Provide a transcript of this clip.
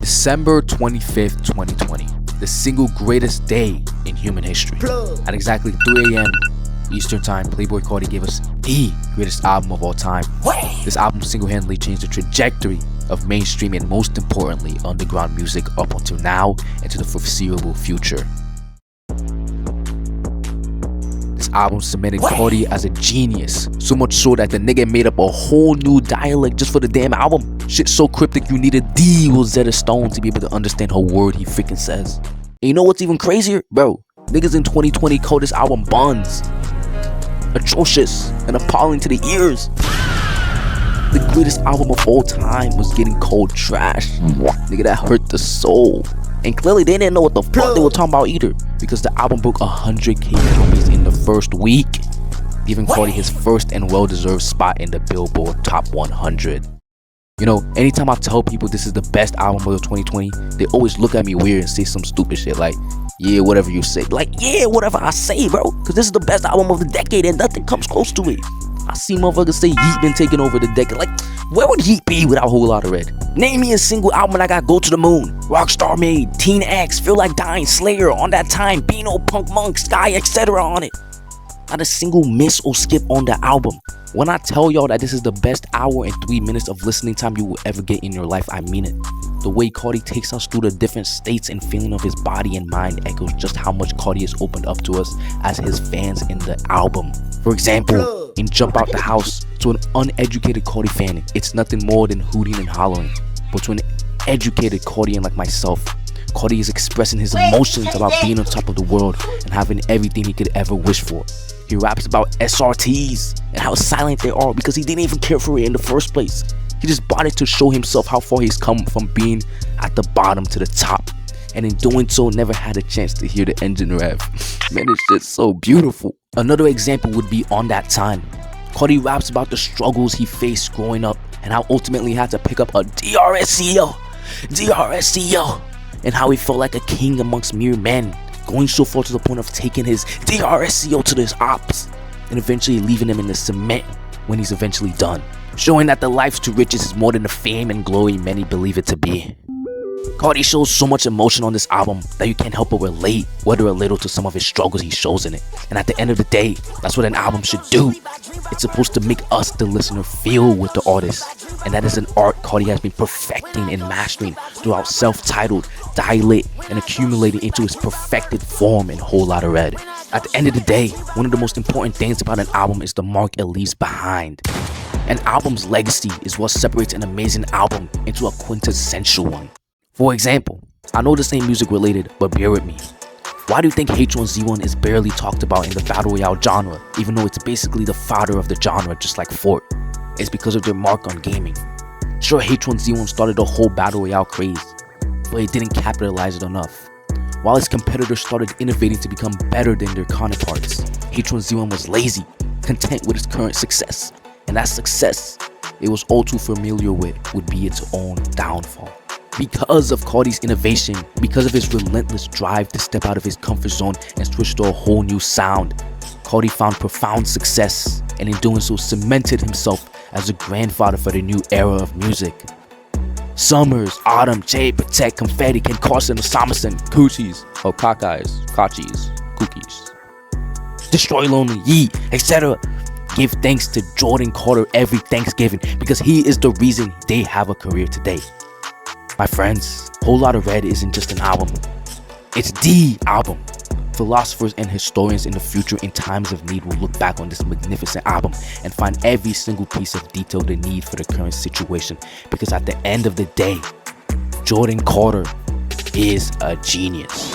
December 25th, 2020, the single greatest day in human history. At exactly 3 a.m. Eastern Time, Playboi Carti gave us the greatest album of all time. This album single-handedly changed the trajectory of mainstream and, most importantly, underground music up until now and to the foreseeable future. This album cemented Carti as a genius, so much so that the nigga made up a whole new dialect just for the damn album. Shit so cryptic you needed the Rosetta Stone to be able to understand her word he freaking says. And you know what's even crazier? Bro, niggas in 2020 call this album buns. Atrocious and appalling to the ears. The greatest album of all time was getting cold trash. Nigga, that hurt the soul. And clearly they didn't know what the fuck they were talking about either, because the album broke 100k copies in the first week, giving Carti his first and well-deserved spot in the Billboard Top 100. You know, anytime I tell people this is the best album of 2020, they always look at me weird and say some stupid shit like, yeah, whatever you say. Like, yeah, whatever I say, bro, because this is the best album of the decade and nothing comes close to it. I see motherfuckers say Yeat been taking over the decade. Like, where would Yeat be without a whole lot of red? Name me a single album that got Go to the Moon, Rockstar Made, Teen X, Feel Like Dying, Slayer, On That Time, Beano, Punk Monk, Sky, etc. on it. Not a single miss or skip on the album. When I tell y'all that this is the best hour and 3 minutes of listening time you will ever get in your life, I mean it. The way Carti takes us through the different states and feeling of his body and mind echoes just how much Carti has opened up to us as his fans in the album. For example, in Jump Out the House, to an uneducated Carti fan, it's nothing more than hooting and hollering. But to an educated Cartian like myself, Carti is expressing his emotions about being on top of the world and having everything he could ever wish for. He raps about SRTs and how silent they are because he didn't even care for it in the first place. He just bought it to show himself how far he's come from being at the bottom to the top. And in doing so, never had a chance to hear the engine rev. Man, it's just so beautiful. Another example would be On That Time. Carti raps about the struggles he faced growing up and how ultimately he had to pick up a DRSCO, and how he felt like a king amongst mere men, going so far to the point of taking his DRSCO to his ops and eventually leaving him in the cement when he's eventually done, showing that the life's to riches is more than the fame and glory many believe it to be. Carti shows so much emotion on this album that you can't help but relate, whether a little, to some of his struggles he shows in it. And at the end of the day, that's what an album should do. It's supposed to make us, the listener, feel with the artist. And that is an art Carti has been perfecting and mastering throughout self-titled, Dilate, and accumulating into his perfected form in Whole Lotta Red. At the end of the day, one of the most important things about an album is the mark it leaves behind. An album's legacy is what separates an amazing album into a quintessential one. For example, I know this ain't music related, but bear with me. Why do you think H1Z1 is barely talked about in the Battle Royale genre, even though it's basically the father of the genre just like Fort? It's because of their mark on gaming. Sure, H1Z1 started the whole Battle Royale craze, but it didn't capitalize it enough. While its competitors started innovating to become better than their counterparts, H1Z1 was lazy, content with its current success. And that success it was all too familiar with would be its own downfall. Because of Carti's innovation, because of his relentless drive to step out of his comfort zone and switch to a whole new sound, Carti found profound success, and in doing so cemented himself as a grandfather for the new era of music. Summers, Autumn, Jay, Protect, Confetti, Ken Carson, Osamuson, Coochies, Kakais, Kachis, Cookies, Destroy Lonely, Yeet, etc. Give thanks to Jordan Carter every Thanksgiving because he is the reason they have a career today. My friends, Whole Lotta Red isn't just an album, it's the album. Philosophers and historians in the future in times of need will look back on this magnificent album and find every single piece of detail they need for the current situation, because at the end of the day, Jordan Carter is a genius.